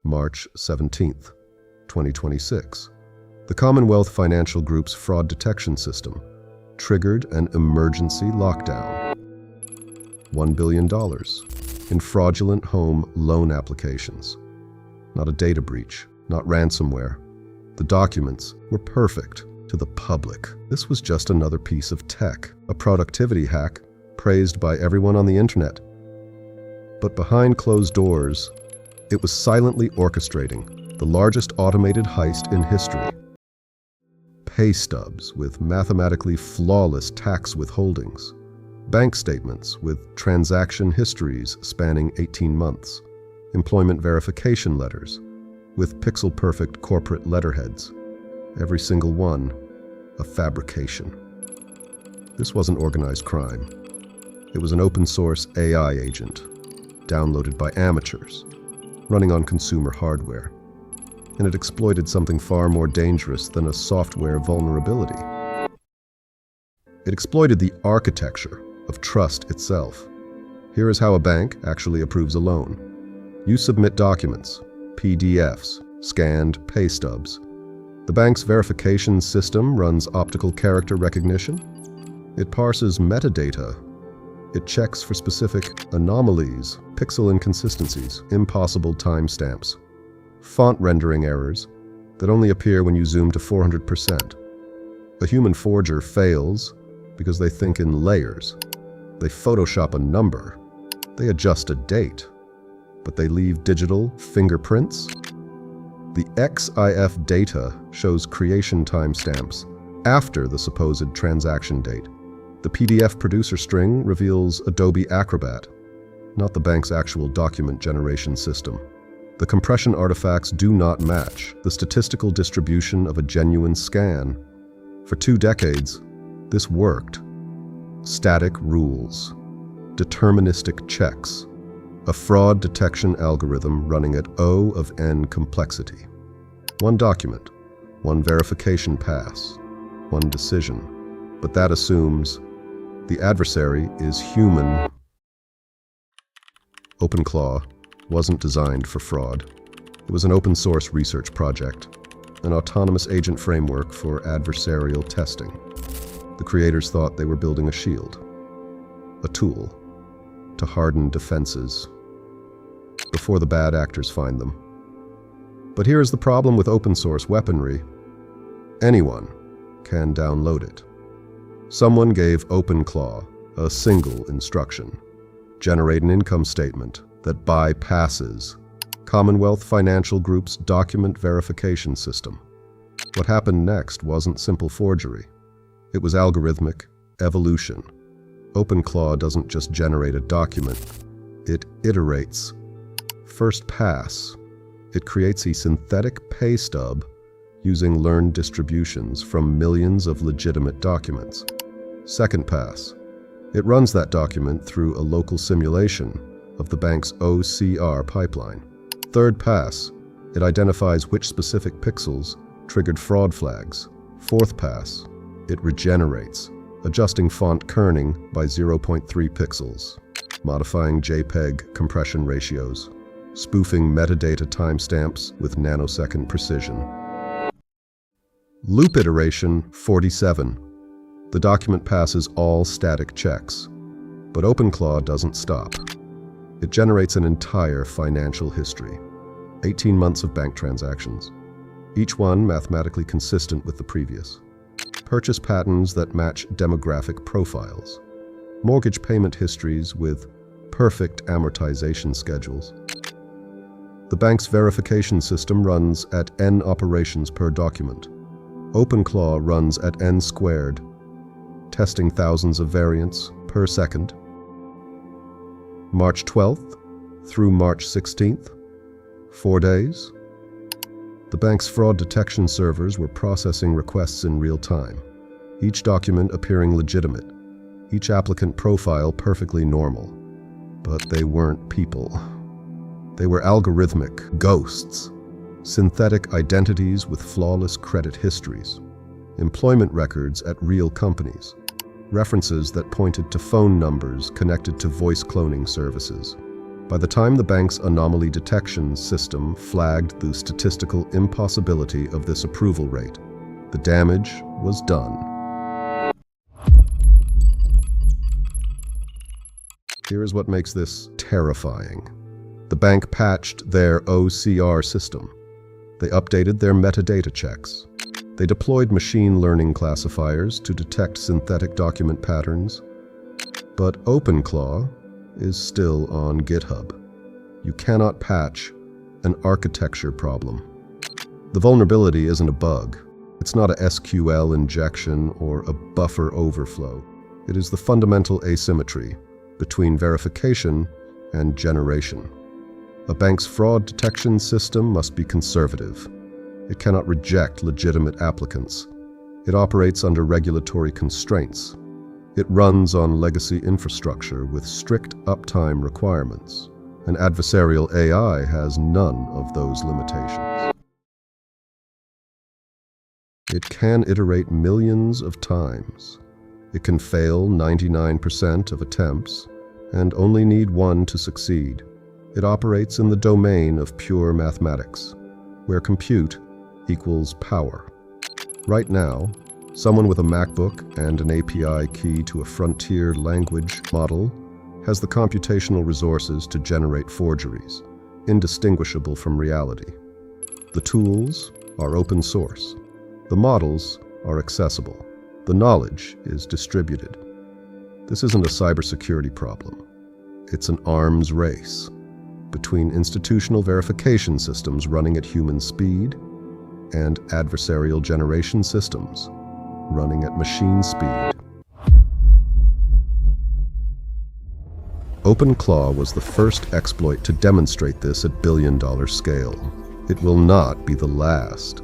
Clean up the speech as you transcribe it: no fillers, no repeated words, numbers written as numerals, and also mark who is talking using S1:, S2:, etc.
S1: March 17, 2026. The Commonwealth Financial Group's fraud detection system triggered an emergency lockdown. $1 billion in fraudulent home loan applications. Not a data breach, not ransomware. The documents were perfect to the public. This was just another piece of tech, a productivity hack praised by everyone on the internet. But behind closed doors, it was silently orchestrating the largest automated heist in history. Pay stubs with mathematically flawless tax withholdings. Bank statements with transaction histories spanning 18 months. Employment verification letters with pixel-perfect corporate letterheads. Every single one a fabrication. This wasn't organized crime. It was an open-source AI agent, downloaded by amateurs, running on consumer hardware. And it exploited something far more dangerous than a software vulnerability. It exploited the architecture of trust itself. Here is how a bank actually approves a loan. You submit documents, PDFs, scanned pay stubs. The bank's verification system runs optical character recognition. It parses metadata. It checks for specific anomalies, pixel inconsistencies, impossible timestamps, font rendering errors that only appear when you zoom to 400%. A human forger fails because they think in layers. They Photoshop a number. They adjust a date. But they leave digital fingerprints. The XIF data shows creation timestamps after the supposed transaction date. The PDF producer string reveals Adobe Acrobat, not the bank's actual document generation system. The compression artifacts do not match the statistical distribution of a genuine scan. For 2 decades, this worked. Static rules, deterministic checks, a fraud detection algorithm running at O of n complexity. One document, one verification pass, one decision. But that assumes the adversary is human. OpenClaw wasn't designed for fraud. It was an open-source research project, an autonomous agent framework for adversarial testing. The creators thought they were building a shield, a tool to harden defenses before the bad actors find them. But here is the problem with open-source weaponry. Anyone can download it. Someone gave OpenClaw a single instruction: generate an income statement that bypasses Commonwealth Financial Group's document verification system. What happened next wasn't simple forgery. It was algorithmic evolution. OpenClaw doesn't just generate a document, it iterates. First pass, it creates a synthetic pay stub using learned distributions from millions of legitimate documents. Second pass, it runs that document through a local simulation of the bank's OCR pipeline. Third pass, it identifies which specific pixels triggered fraud flags. Fourth pass, it regenerates, adjusting font kerning by 0.3 pixels, modifying JPEG compression ratios, spoofing metadata timestamps with nanosecond precision. Loop iteration 47. The document passes all static checks, but OpenClaw doesn't stop. It generates an entire financial history, 18 months of bank transactions, each one mathematically consistent with the previous. Purchase patterns that match demographic profiles, mortgage payment histories with perfect amortization schedules. The bank's verification system runs at n operations per document. OpenClaw runs at n squared, testing thousands of variants per second. March 12th through March 16th, 4 days. The bank's fraud detection servers were processing requests in real time, each document appearing legitimate, each applicant profile perfectly normal. But they weren't people. They were algorithmic ghosts, synthetic identities with flawless credit histories, employment records at real companies, references that pointed to phone numbers connected to voice cloning services, By the time the bank's anomaly detection system flagged the statistical impossibility of this approval rate, the damage was done. Here is what makes this terrifying. The bank patched their OCR system. They updated their metadata checks. They deployed machine learning classifiers to detect synthetic document patterns. But OpenClaw is still on GitHub. You cannot patch an architecture problem. The vulnerability isn't a bug. It's not a SQL injection or a buffer overflow. It is the fundamental asymmetry between verification and generation. A bank's fraud detection system must be conservative. It cannot reject legitimate applicants. It operates under regulatory constraints. It runs on legacy infrastructure with strict uptime requirements. An adversarial AI has none of those limitations. It can iterate millions of times. It can fail 99% of attempts and only need one to succeed. It operates in the domain of pure mathematics, where compute equals power. Right now, someone with a MacBook and an API key to a frontier language model has the computational resources to generate forgeries, indistinguishable from reality. The tools are open source. The models are accessible. The knowledge is distributed. This isn't a cybersecurity problem. It's an arms race between institutional verification systems running at human speed and adversarial generation systems running at machine speed. OpenClaw was the first exploit to demonstrate this at billion-dollar scale. It will not be the last.